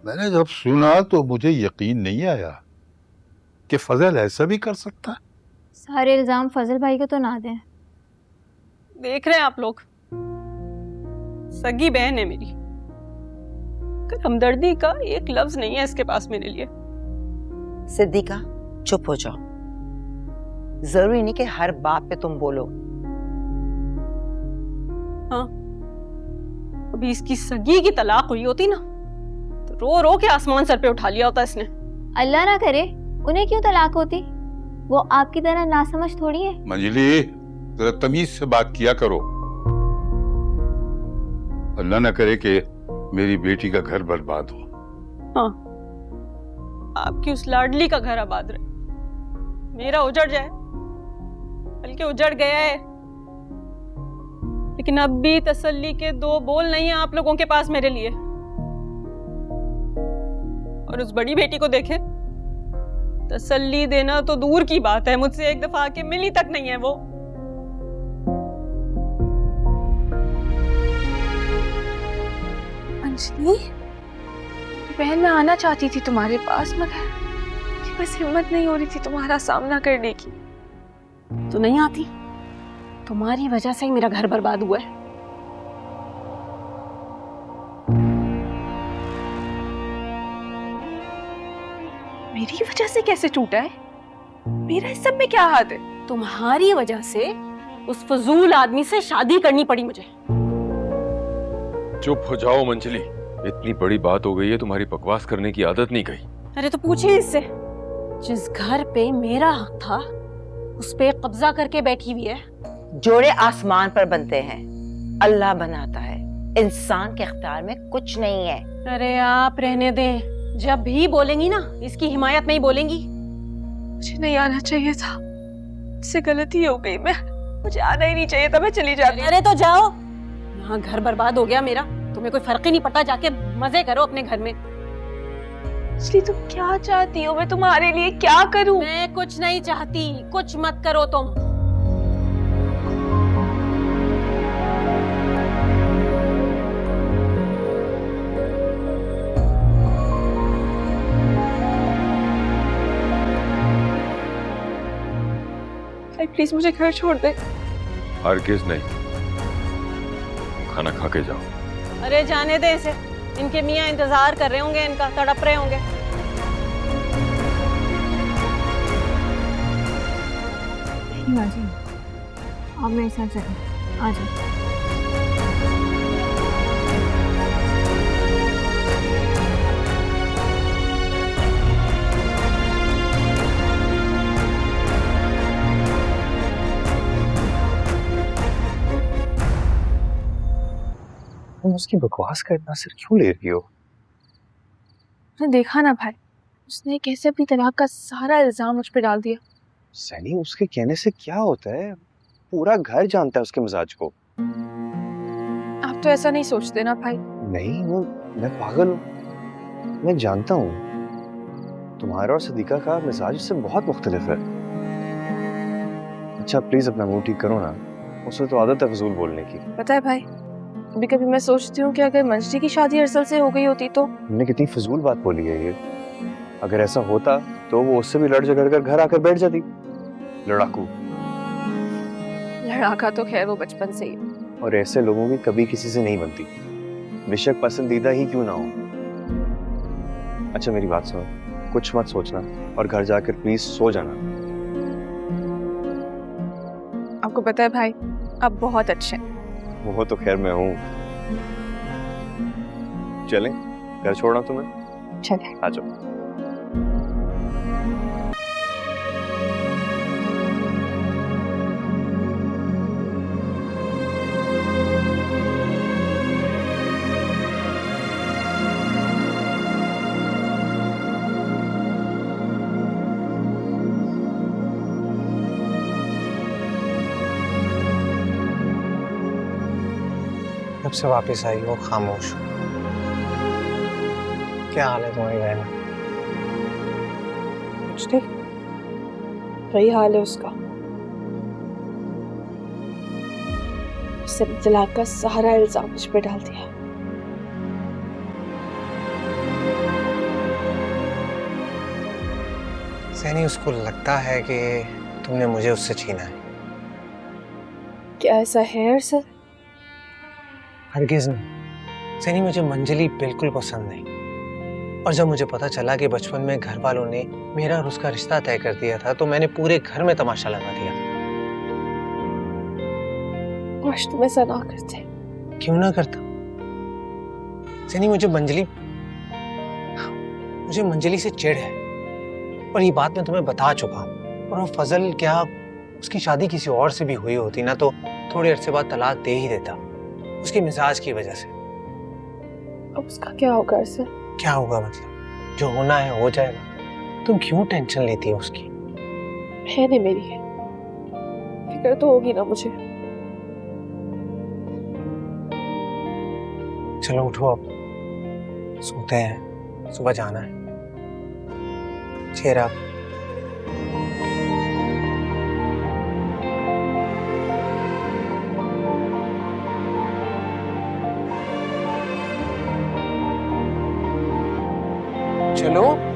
मैंने जब सुना तो मुझे यकीन नहीं आया कि फजल ऐसा भी कर सकता है। सारे इल्जाम फजल भाई को तो ना दें। देख रहे हैं आप लोग, सगी बहन है मेरी, कर हमदर्दी का एक लफ्ज नहीं है इसके पास मेरे लिए। सिद्दीका चुप हो जाओ, जरूरी नहीं कि हर बात पे तुम बोलो। हाँ, अभी इसकी सगी की तलाक हुई होती ना तो रो रो के आसमान सर पे उठा लिया होता इसने। अल्लाह ना करे, उन्हें क्यों तलाक होती? वो आपकी तरह नासमझ थोड़ी है। मंजली, जरा तमीज से बात किया करो। अल्लाह ना करे कि मेरी बेटी का घर बर्बाद हो। हाँ, आपकी उस लाडली का घर आबाद रहे, मेरा उजड़ जाए, बल्कि उजड़ गया है। लेकिन अब भी तसल्ली के दो बोल नहीं है आप लोगों के पास मेरे लिए। और उस बड़ी बेटी को देखे, तसल्ली देना तो दूर की बात है, मुझसे एक दफा आके मिली तक नहीं है वो। अंजलि, बहन मैं आना चाहती थी तुम्हारे पास, मगर बस हिम्मत नहीं हो रही थी तुम्हारा सामना करने की। तो नहीं आती, तुम्हारी वजह से ही मेरा घर बर्बाद हुआ है। मेरी वजह से कैसे टूटा है? मेरा इस सब में क्या हाथ है? तुम्हारी वजह से उस फजूल आदमी से शादी करनी पड़ी मुझे। चुप हो जाओ मंजली, इतनी बड़ी बात हो गई है, तुम्हारी बकवास करने की आदत नहीं गई। अरे तो पूछिए इससे, जिस घर पे मेरा हक था उस पे कब्जा करके बैठी हुई है। जोड़े आसमान पर बनते हैं, अल्लाह बनाता है, इंसान के इख्तियार में कुछ नहीं है। अरे आप रहने दें, जब भी बोलेंगी ना इसकी हिमायत में ही बोलेंगी। मुझे नहीं आना चाहिए था, इससे गलती हो गई, मुझे आना ही नहीं चाहिए था, मैं चली जाती। अरे तो जाओ, यहाँ घर बर्बाद हो गया मेरा, तुम्हें कोई फर्क ही नहीं पड़ता, जाके मजे करो अपने घर में। इसलिए तुम क्या चाहती हो? मैं तुम्हारे लिए क्या करूं? मैं कुछ नहीं चाहती, कुछ मत करो तुम। प्लीज मुझे घर छोड़ दे। हरगिज नहीं, खाना खा के जाओ। अरे जाने दे इसे, इनके मियाँ इंतजार कर रहे होंगे, इनका तड़प रहे होंगे। आप मेरे साथ चलें, आ जाओ। तुम उसकी बकवास का इतना सिर क्यों ले रही हो? उसने देखा ना भाई, उसने कैसे अपनी तलाक का सारा इल्जाम मुझ पे डाल दिया। सैनी, उसके कहने से क्या होता है? पूरा घर जानता है उसके मिजाज को। आप तो ऐसा नहीं सोचते ना भाई? नहीं, मैं पागल हूँ, मैं जानता हूँ तुम्हारा और सदीका का मिजाज से बहुत मुख्तलिफ है। अच्छा प्लीज अपना मूड ठीक करो ना, उसे तो आदत है फजूल बोलने की। पता है भाई, कभी कभी मैं सोचती हूँ कि अगर मंजरी की शादी अरसल से हो गई होती तो। हमने कितनी फजूल बात बोली है ये। अगर ऐसा होता तो वो उससे भी लड़ झगड़ कर घर आकर बैठ जाती। लड़ाकू। लड़ाका तो खैर वो बचपन से ही, और ऐसे लोगों की कभी किसी से नहीं बनती, बेशक पसंदीदा ही क्यों ना हो। अच्छा मेरी बात सुनो, कुछ मत सोचना और घर जाकर प्लीज सो जाना। आपको पता है भाई, आप बहुत अच्छे हैं। वो तो खैर मैं हूँ। चलें, घर छोड़ना तुम्हें? चले। आ जाओ। जब से वापस आई वो खामोश। क्या हाल है तुम्हारी बहन? कुछ नहीं, वही हाल है उसका। उसने तलाक का सारा इल्जाम मुझ पे डाल दिया। सैनी, उसको लगता है कि तुमने मुझे उससे छीना है। क्या ऐसा है अरसद? हरगिज नहीं सैनी, मुझे मंजली बिल्कुल पसंद नहीं। और जब मुझे पता चला कि बचपन में घर वालों ने मेरा और उसका रिश्ता तय कर दिया था तो मैंने पूरे घर में तमाशा लगा दिया। काश तुम ऐसा ना करते। क्यों ना करता सैनी, मुझे मंजली से चिढ़ है और ये बात मैं तुम्हें बता चुका हूँ। और वो फजल, क्या उसकी शादी किसी और से भी हुई होती ना तो थोड़े अरसे बाद तलाक दे ही देता, उसके मिजाज की वजह से। अब उसका क्या होगा अरसद? क्या होगा मतलब? जो होना है हो जाएगा। तुम क्यों टेंशन लेती हो उसकी? बहन है मेरी, फिक्र तो होगी ना मुझे। चलो उठो, अब सोते हैं, सुबह जाना है। चेहरा चलो।